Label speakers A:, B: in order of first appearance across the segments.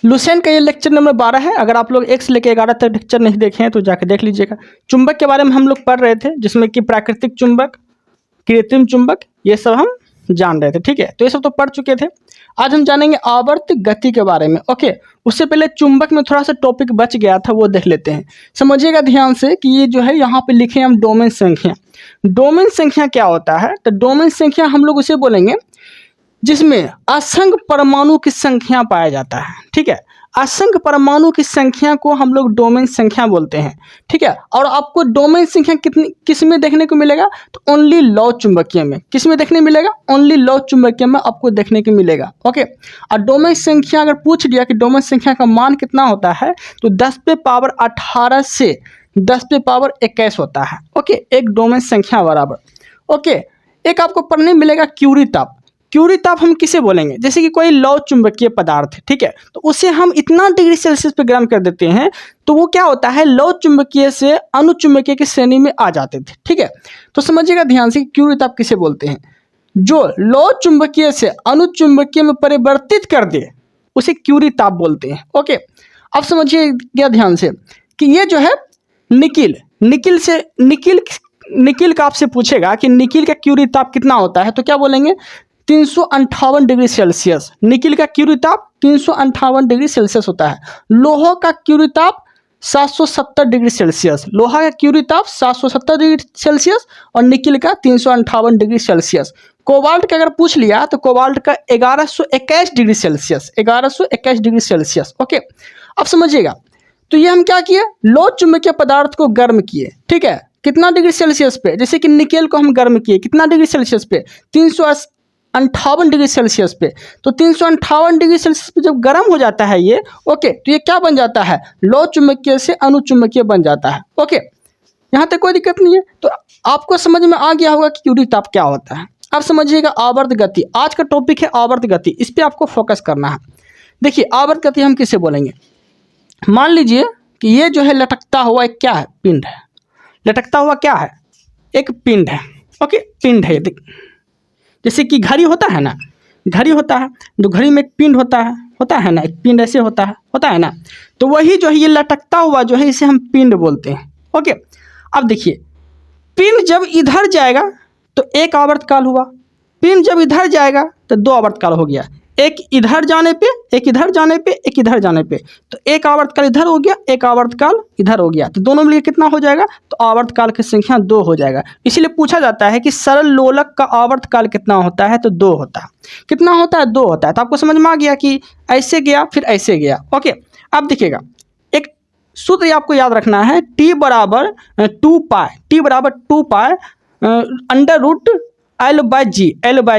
A: Lucent का ये lecture number 12 है। अगर आप लोग 1 से लेकर 11 तक लेक्चर नहीं देखे हैं तो जाकर देख लीजिएगा। चुंबक के बारे में हम लोग पढ़ रहे थे, जिसमें कि प्राकृतिक चुंबक, कृत्रिम चुंबक, ये सब हम जान रहे थे। ठीक है, तो ये सब तो पढ़ चुके थे। आज हम जानेंगे आवर्त गति के बारे में। ओके, उससे पहले चुंबक में थोड़ा सा टॉपिक बच गया था, वो देख लेते हैं। समझिएगा ध्यान से कि ये जो है यहाँ पे लिखे हैं हम डोमेन संख्या। डोमेन संख्या क्या होता है? तो डोमेन संख्या हम लोग उसे बोलेंगे जिसमें असंख्य परमाणु की संख्या पाया जाता है। ठीक है, असंख्य परमाणु की संख्या को हम लोग डोमेन संख्या बोलते हैं। ठीक है, और आपको डोमेन संख्या किस में देखने को मिलेगा? तो ओनली लौ चुंबकीय में। किस में देखने मिलेगा? ओनली लौ चुंबकीय में आपको देखने को मिलेगा। ओके, और डोमेन संख्या अगर पूछ लिया कि डोमेन संख्या का मान कितना होता है, तो 10⁻18 से 10⁻21 होता है। ओके, एक डोमेन संख्या बराबर। ओके, एक आपको पढ़ने मिलेगा क्यूरी ताप। क्यूरी ताप हम किसे बोलेंगे? जैसे कि कोई लौ चुंबकीय पदार्थ है, ठीक है, तो उसे हम इतना डिग्री सेल्सियस पे गर्म कर देते हैं तो वो क्या होता है, लौ चुंबकीय से अनुचुंबकीय की श्रेणी में आ जाते थे। ठीक है, तो समझिएगा ध्यान से क्यूरी ताप किसे बोलते हैं? जो लौ चुंबकीय से अनुचुंबकीय में परिवर्तित कर दे उसे क्यूरी ताप बोलते हैं। ओके, अब समझिएगा ध्यान से कि ये जो है निकिल का आपसे पूछेगा कि निकिल का क्यूरी ताप कितना होता है, तो क्या बोलेंगे? 358 डिग्री सेल्सियस। निकिल का क्यूरी ताप 358 डिग्री सेल्सियस होता है। लोहा का क्यूरी ताप 770 डिग्री सेल्सियस। लोहा का क्यूरी ताप 770 डिग्री सेल्सियस और निकिल का 358 डिग्री सेल्सियस। कोबाल्ट का अगर पूछ लिया तो कोबाल्ट का 1121 degree Celsius. 1121 degree Celsius. Okay, अब समझिएगा, तो ये हम क्या किए? लौ चुंबकीय पदार्थ को गर्म किए। ठीक है, कितना डिग्री सेल्सियस पे? जैसे कि निकेल को हम गर्म किए कितना डिग्री सेल्सियस पे? 358 डिग्री सेल्सियस पे। तो 358 डिग्री सेल्सियस पे जब गर्म हो जाता है ये, ओके, तो ये क्या बन जाता है? लौ चुंबकीय से अनुचुंबकीय बन जाता है। ओके, यहाँ तक कोई दिक्कत नहीं है। तो आपको समझ में आ गया होगा कि क्यूरी ताप क्या होता है। अब समझिएगा आवर्त गति। आज का टॉपिक है आवर्त गति, इस पर आपको फोकस करना है। देखिए, आवर्त गति हम किसे बोलेंगे? मान लीजिए कि ये जो है लटकता हुआ एक क्या है? पिंड है। लटकता हुआ क्या है? एक पिंड है। ओके, पिंड है। जैसे कि घड़ी होता है ना, घड़ी होता है तो घड़ी में एक पिंड होता है ना, एक पिंड ऐसे होता है ना, तो वही जो है ये लटकता हुआ जो है इसे हम पिंड बोलते हैं। ओके, अब देखिए, पिंड जब इधर जाएगा तो एक आवर्तकाल हुआ, पिंड जब इधर जाएगा तो 2 आवर्तकाल हो गया। एक इधर जाने पे, एक इधर जाने पे, एक इधर जाने पे, तो एक आवर्तकाल इधर हो गया, एक आवर्तकाल इधर हो गया, तो दोनों मिलकर कितना हो जाएगा? तो आवर्तकाल की संख्या 2 हो जाएगा। इसीलिए पूछा जाता है कि सरल लोलक का आवर्तकाल कितना होता है? तो 2 होता है। कितना होता है? 2 होता है। तो आपको समझ में आ गया कि ऐसे गया फिर ऐसे गया। ओके, अब देखिएगा, एक सूत्र आपको याद रखना है, T बराबर 2 पाई, T बराबर 2 pi under root L by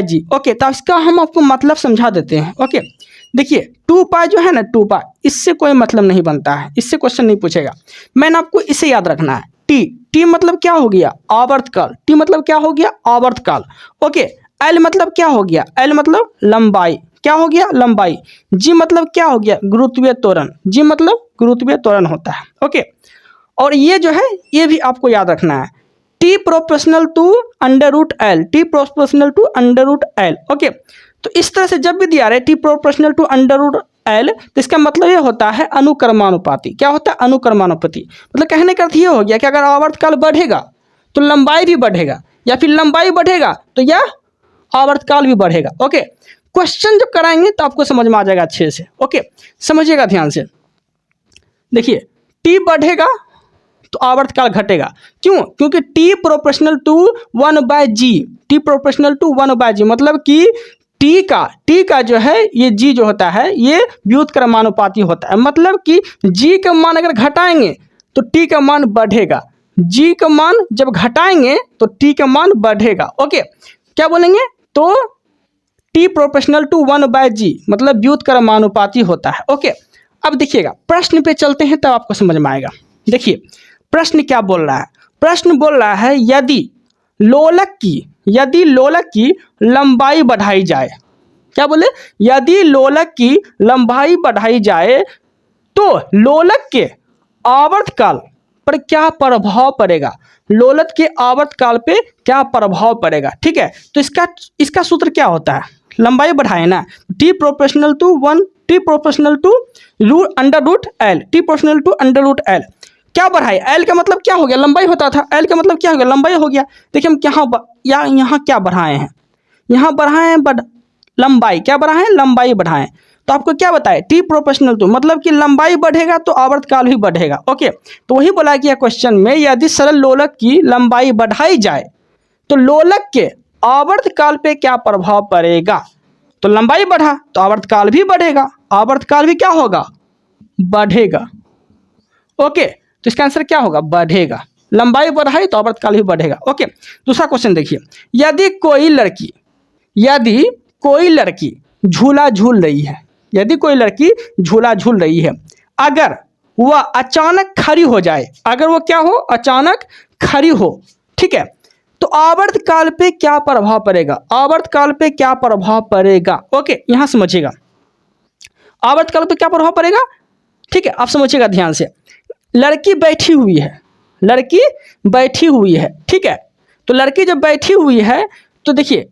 A: g. Okay, तो इसका हम आपको मतलब समझा देते हैं। ओके, देखिए 2 पाई जो है ना, 2 पाई, इससे कोई मतलब नहीं बनता है, इससे क्वेश्चन नहीं पूछेगा। मैंने आपको इसे याद रखना है। टी मतलब क्या हो गया? आवर्तकाल। टी मतलब क्या हो गया? आवर्तकाल। ओके, एल मतलब क्या हो गया? एल मतलब लंबाई। क्या हो गया? लंबाई। जी मतलब क्या हो गया? गुरुत्वीय त्वरण। जी मतलब गुरुत्वीय त्वरण होता है। ओके, और ये जो है ये भी आपको याद रखना है, T proportional to under root L. T proportional to under root L. Okay, तो इस तरह से जब भी दिया रहे T proportional to under root L, तो इसका मतलब ये होता है अनुक्रमानुपाती। क्या होता है? अनुक्रमानुपाती। मतलब कहने का अर्थ ये हो गया कि अगर आवर्तकाल बढ़ेगा तो लंबाई भी बढ़ेगा, या फिर लंबाई बढ़ेगा तो यह आवर्तकाल भी बढ़ेगा। ओके, क्वेश्चन जब कराएंगे तो आपको समझ में आ जाएगा अच्छे से। ओके, समझिएगा ध्यान से। देखिए, T बढ़ेगा तो आवर्तकाल घटेगा। क्यों? क्योंकि T proportional to 1/g। T proportional to 1/g मतलब कि T का जो है ये G जो होता है ये व्युत्क्रमानुपाती होता है। मतलब कि G का मान अगर घटाएंगे तो T का मान बढ़ेगा, G का मान जब घटाएंगे तो T का मान बढ़ेगा। ओके, क्या बोलेंगे? तो T प्रोपोर्शनल टू 1/g मतलब व्युत्क्रमानुपाती होता है। ओके, अब देखिएगा, प्रश्न पे चलते हैं तब आपको समझ में आएगा। देखिए, प्रश्न क्या बोल रहा है? प्रश्न बोल रहा है यदि लोलक की लंबाई बढ़ाई जाए। क्या बोले? यदि लोलक की लंबाई बढ़ाई जाए तो लोलक के आवर्तकाल पर क्या प्रभाव पड़ेगा? लोलक के आवर्तकाल पे क्या प्रभाव पड़ेगा? ठीक है, तो इसका सूत्र क्या होता है? लंबाई बढ़ाए ना, T proportional to 1, T proportional to under root L, T proportional to under root L. क्या बढ़ाए, एल का मतलब क्या हो गया, लंबाई होता था, एल का मतलब क्या हो गया, लंबाई हो गया। देखिए हम यहाँ क्या बढ़ाए हैं, यहाँ बढ़ाए हैं लंबाई, क्या बढ़ाए हैं, लंबाई बढ़ाएं। तो आपको क्या बताए, टी प्रोपोर्शनल टू मतलब कि लंबाई बढ़ेगा तो आवर्तकाल भी बढ़ेगा। ओके, तो वही बोला गया क्वेश्चन में, यदि सरल लोलक की लंबाई बढ़ाई जाए तो लोलक के आवर्तकाल पे क्या प्रभाव पड़ेगा। तो लंबाई बढ़ा तो आवर्तकाल भी बढ़ेगा, आवर्तकाल भी क्या होगा, बढ़ेगा। ओके, तो इसका आंसर क्या होगा, बढ़ेगा। लंबाई बढ़ाई तो आवर्तकाल भी बढ़ेगा। ओके, दूसरा क्वेश्चन देखिए, यदि कोई लड़की झूला झूल रही है, यदि कोई लड़की झूला झूल रही है, अगर वह अचानक खड़ी हो जाए, अगर वो क्या हो, अचानक खड़ी हो, ठीक है, तो आवर्तकाल पे क्या प्रभाव पड़ेगा, आवर्तकाल पे क्या प्रभाव पड़ेगा। ओके, यहां समझिएगा, आवर्तकाल पे क्या प्रभाव पड़ेगा, ठीक है, आप समझिएगा ध्यान से। लड़की बैठी हुई है, लड़की बैठी हुई है, ठीक है, तो लड़की जब बैठी हुई है तो देखिए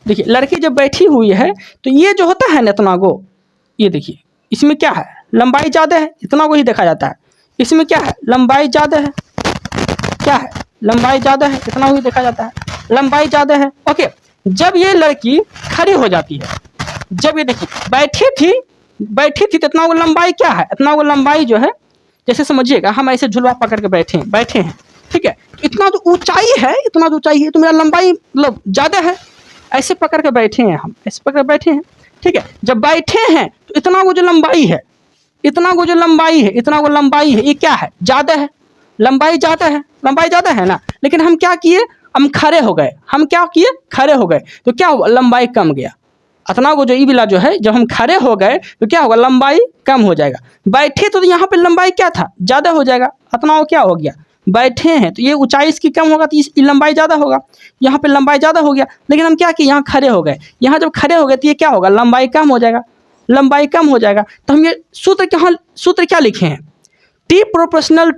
A: लड़की जब बैठी हुई है तो ये जो होता है ना इतना गो, ये देखिए इसमें क्या है, लंबाई ज़्यादा है, इतना को ही देखा जाता है। इसमें क्या है, लंबाई ज़्यादा है, क्या है, लंबाई ज़्यादा है, इतना को ही देखा जाता है, लंबाई ज़्यादा है। ओके, जब ये लड़की खड़ी हो जाती है, जब ये देखिए बैठी थी तो इतना वो लंबाई क्या है, इतना वो लंबाई जो है, जैसे समझिएगा हम ऐसे झुलवा पकड़ के बैठे हैं, ठीक है, इतना तो ऊंचाई है, इतना तो ऊंचाई है, तो मेरा लंबाई मतलब ज़्यादा है, ऐसे पकड़ के बैठे हैं हम, ऐसे पकड़ के बैठे हैं, ठीक है, जब बैठे हैं तो इतना वो जो लंबाई है, इतना वो जो लंबाई है, इतना वो लंबाई है, ये क्या है, ज़्यादा है, लंबाई ज़्यादा है, लंबाई ज़्यादा है ना। लेकिन हम क्या किए, हम खड़े हो गए, हम क्या किए, खड़े हो गए, तो क्या हुआ, लंबाई कम गया। इतना वो जो ई वाला जो है, जब हम खड़े हो गए तो क्या होगा, लंबाई कम हो जाएगा। बैठे तो यहाँ पे लंबाई क्या था, ज़्यादा हो जाएगा, इतना वो क्या हो गया, बैठे हैं तो ये ऊंचाई इसकी कम होगा तो इस लंबाई ज़्यादा होगा, यहाँ पे लंबाई ज़्यादा हो गया। लेकिन हम क्या किए, यहाँ खड़े हो गए, यहाँ जब खड़े हो गए तो ये क्या होगा, लंबाई कम हो जाएगा, लंबाई कम हो जाएगा। तो हम ये सूत्र क्या लिखे हैं, T proportional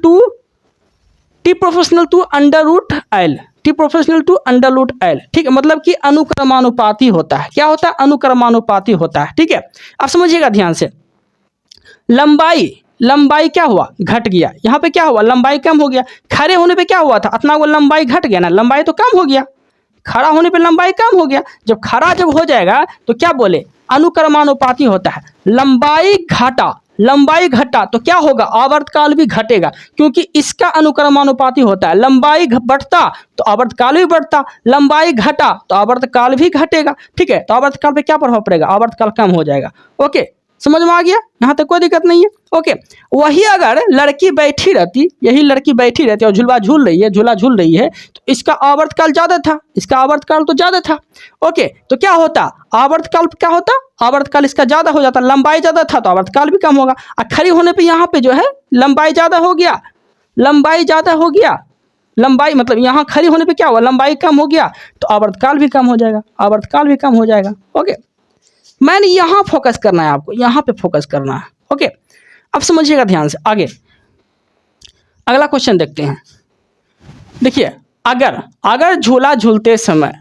A: to under root L, T proportional to under root L, ठीक है, मतलब कि अनुक्रमानुपाती होता है। क्या होता है, अनुक्रमानुपाती होता है, ठीक है। आप समझिएगा ध्यान से, लंबाई क्या हुआ, घट गया, यहाँ पे क्या हुआ, लंबाई कम हो गया। खड़े होने पे क्या हुआ था, इतना वो लंबाई घट गया ना, लंबाई तो कम हो गया, खड़ा होने पे लंबाई कम हो गया। जब खड़ा जब हो जाएगा तो क्या बोले, अनुक्रमानुपाती होता है। लंबाई घटा तो क्या होगा, आवर्तकाल भी घटेगा, क्योंकि इसका अनुक्रमानुपाती होता है। लंबाई बढ़ता तो आवर्तकाल भी बढ़ता, लंबाई घटा तो आवर्तकाल भी घटेगा, ठीक है। तो आवर्तकाल पे क्या प्रभाव पड़ेगा, आवर्तकाल कम हो जाएगा। ओके, समझ में आ गया, यहाँ तक कोई दिक्कत नहीं है। ओके, वही अगर लड़की बैठी रहती, यही लड़की बैठी रहती और झूला झूल रही है तो इसका आवर्तकाल ज़्यादा था, इसका आवर्तकाल तो ज़्यादा था। ओके, तो क्या होता, आवर्तकाल क्या होता, आवर्तकाल इसका ज़्यादा हो जाता, लंबाई ज़्यादा था तो आवर्तकाल भी कम होगा। और खड़ी होने पे यहाँ पे जो है लंबाई ज़्यादा हो गया, लंबाई मतलब यहाँ खड़ी होने पे क्या हुआ, लंबाई कम हो गया तो आवर्तकाल भी कम हो जाएगा, ओके। मैंने यहाँ फोकस करना है, आपको यहाँ पे फोकस करना है। ओके, अब समझिएगा ध्यान से आगे, अगला क्वेश्चन देखते हैं। देखिए, अगर झूला झूलते समय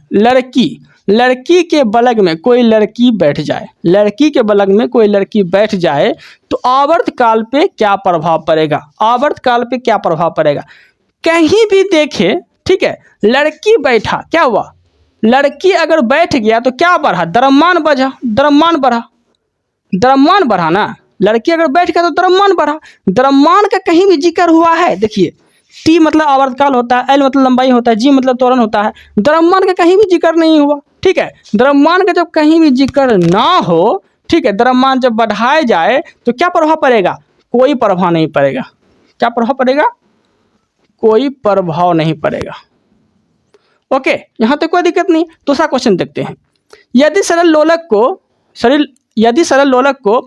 A: लड़की के बगल में कोई लड़की बैठ जाए तो आवर्तकाल पे क्या प्रभाव पड़ेगा, कहीं भी देखे, ठीक है, लड़की बैठा, क्या हुआ, लड़की अगर बैठ गया तो क्या बढ़ा, द्रव्यमान बढ़ा ना। लड़की अगर बैठ गया तो द्रव्यमान बढ़ा, द्रव्यमान का कहीं भी जिक्र हुआ है, देखिए टी मतलब आवर्तकाल होता है, एल मतलब लंबाई होता है, जी मतलब त्वरण होता है, द्रव्यमान का कहीं भी जिक्र नहीं हुआ, ठीक है। द्रव्यमान का जब कहीं भी जिक्र ना हो, ठीक है, द्रव्यमान जब बढ़ाया जाए तो क्या प्रभाव पड़ेगा, कोई प्रभाव नहीं पड़ेगा। क्या प्रभाव पड़ेगा, कोई प्रभाव नहीं पड़ेगा। ओके, यहाँ तक कोई दिक्कत नहीं। दूसरा क्वेश्चन देखते हैं, यदि सरल लोलक को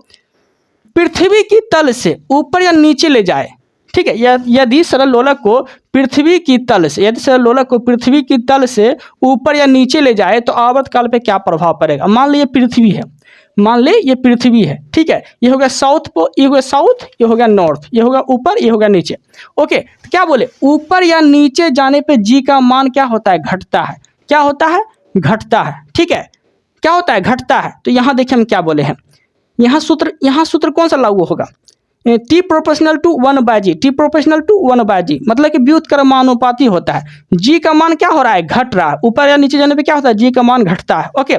A: पृथ्वी की तल से ऊपर या नीचे ले जाए, ठीक है, यदि सरल लोलक को पृथ्वी की तल से ऊपर या नीचे ले जाए तो आवर्तकाल पे क्या प्रभाव पड़ेगा। मान लीजिए ये पृथ्वी है, ठीक है, ये हो गया साउथ, ये हो गया साउथ, ये हो गया नॉर्थ, ये हो गया ऊपर, ये हो गया नीचे। ओके, तो क्या बोले, ऊपर या नीचे जाने पे जी का मान क्या होता है, घटता है। क्या होता है, घटता है, ठीक है, क्या होता है, घटता है। तो यहाँ देखिए हम क्या बोले हैं, यहाँ सूत्र कौन सा लागू होगा? T proportional to 1/g, T proportional to 1/g, मतलब कि व्युत्क्रमानुपाती होता है। g का मान क्या हो रहा है? घट रहा है। ऊपर या नीचे जाने पे क्या होता है? g का मान घटता है। ओके,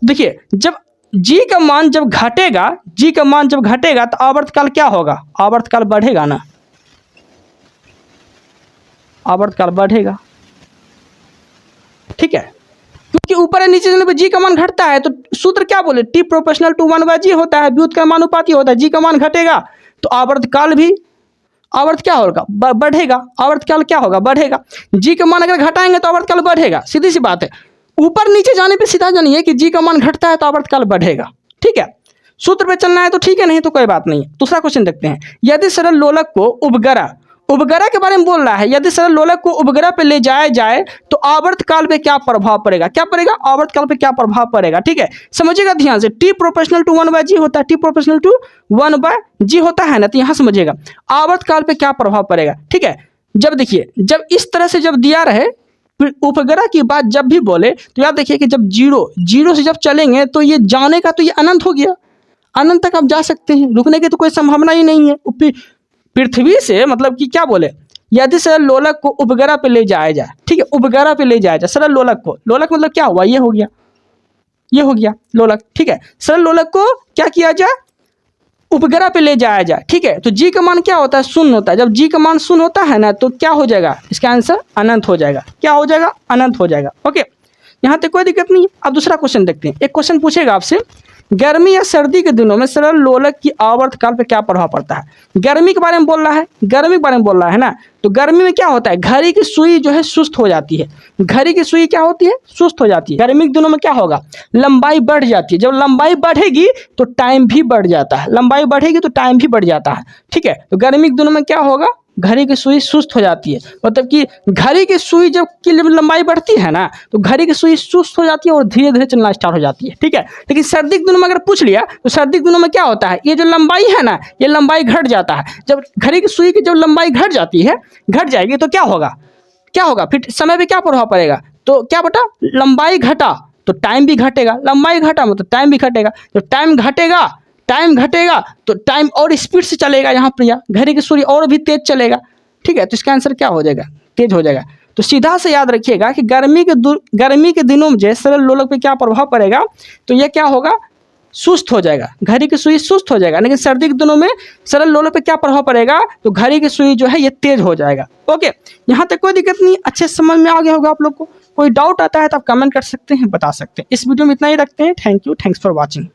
A: देखिए जब g का मान जब घटेगा, g का मान जब घटेगा तो आवर्तकाल क्या होगा? आवर्तकाल बढ़ेगा ना, आवर्तकाल बढ़ेगा, ठीक है, क्योंकि ऊपर या नीचे जाने पे g का मान घटता है। तो सूत्र क्या बोले? T प्रोपोर्शनल टू 1/g होता है, व्युत्क्रमानुपाती होता है। g का मान घटेगा तो आवर्तकाल भी क्या होगा? बढ़ेगा। आवर्तकाल क्या होगा? बढ़ेगा। जी का मान अगर घटाएंगे तो आवर्तकाल बढ़ेगा, सीधी सी बात है। ऊपर नीचे जाने पे सीधा जानिए कि जी का मान घटता है तो आवर्तकाल बढ़ेगा, ठीक है। सूत्र पे चलना है तो ठीक है, नहीं तो कोई बात नहीं है। दूसरा क्वेश्चन देखते हैं। यदि सरल लोलक को उपग्रह के बारे में बोल रहा है। यदि सरल लोलक को उपग्रह पे ले जाया जाए तो आवर्तकाल पे क्या प्रभाव पड़ेगा? क्या पड़ेगा? आवर्तकाल पे क्या प्रभाव पड़ेगा, ठीक है, समझिएगा ध्यान से। T प्रोपोर्शनल टू 1/g होता है, T प्रोपोर्शनल टू 1/g होता है ना, तो यहाँ समझिएगा आवर्तकाल पे क्या प्रभाव पड़ेगा, ठीक है। जब देखिए, जब इस तरह से जब दिया रहे, फिर उपग्रह की बात जब भी बोले तो याद देखिए कि जब जीरो से जब चलेंगे तो ये जाने का तो ये अनंत हो गया, अनंत तक आप जा सकते हैं, रुकने की तो कोई संभावना ही नहीं है। पृथ्वी से मतलब कि क्या बोले? यदि सरल लोलक को उपग्रह पे ले जाया जाए, ठीक है, उपग्रह पे ले जाया जाए सरल लोलक को। लोलक मतलब क्या हुआ? ये हो गया, ये हो गया लोलक, ठीक है। सरल लोलक को क्या किया जाए? उपग्रह पे ले जाया जाए, ठीक है। तो जी का मान क्या होता है? शून्य होता है। जब जी का मान शून्य होता है ना तो क्या हो जाएगा? इसका आंसर अनंत हो जाएगा। क्या हो जाएगा? अनंत हो जाएगा। ओके, यहाँ तक कोई दिक्कत नहीं है। अब दूसरा क्वेश्चन देखते हैं। एक क्वेश्चन पूछेगा आपसे, गर्मी या सर्दी के दिनों में सरल लोलक की आवर्तकाल पे क्या प्रभाव पड़ता है? गर्मी के बारे में बोल रहा है, गर्मी के बारे में बोल रहा है ना, तो गर्मी में क्या होता है? घड़ी की सुई जो है सुस्त हो जाती है। घड़ी की सुई क्या होती है? सुस्त हो जाती है। गर्मी के दिनों में क्या होगा? लंबाई बढ़ जाती है। जब लंबाई बढ़ेगी तो टाइम भी बढ़ जाता है, लंबाई बढ़ेगी तो टाइम भी बढ़ जाता है, ठीक है। तो गर्मी के दिनों में क्या होगा? घड़ी की सुई सुस्त हो जाती है, मतलब कि घड़ी की सुई जब की लंबाई बढ़ती है ना तो घड़ी की सुई सुस्त हो जाती है और धीरे धीरे चलना स्टार्ट हो जाती है, ठीक है। लेकिन सर्दी के दिनों में अगर पूछ लिया तो सर्दी के दिनों में क्या होता है? ये जो लंबाई है ना, ये लंबाई घट जाता है। जब घड़ी की सुई की जब लंबाई घट जाती है, घट जाएगी तो क्या होगा? क्या होगा? फिर समय पे क्या प्रभाव पड़ेगा? तो क्या बेटा? लंबाई घटा तो टाइम भी घटेगा, लंबाई घटा मतलब टाइम भी घटेगा। तो टाइम घटेगा तो टाइम और स्पीड से चलेगा, यहाँ पर घड़ी की सुई और भी तेज चलेगा, ठीक है। तो इसका आंसर क्या हो जाएगा? तेज हो जाएगा। तो सीधा से याद रखिएगा कि गर्मी के दिनों में सरल लोलक पे क्या प्रभाव पड़ेगा? तो ये क्या होगा? सुस्त हो जाएगा, घड़ी की सुई सुस्त हो जाएगा। लेकिन सर्दी के दिनों में सरल लोलक पे क्या प्रभाव पड़ेगा? तो घड़ी की सुई जो है ये तेज हो जाएगा। ओके, यहाँ तक कोई दिक्कत नहीं, अच्छे समझ में आ गया होगा आप लोग को। कोई डाउट आता है तो आप कमेंट कर सकते हैं, बता सकते हैं। इस वीडियो में इतना ही रखते हैं। Thank you, thanks for watching.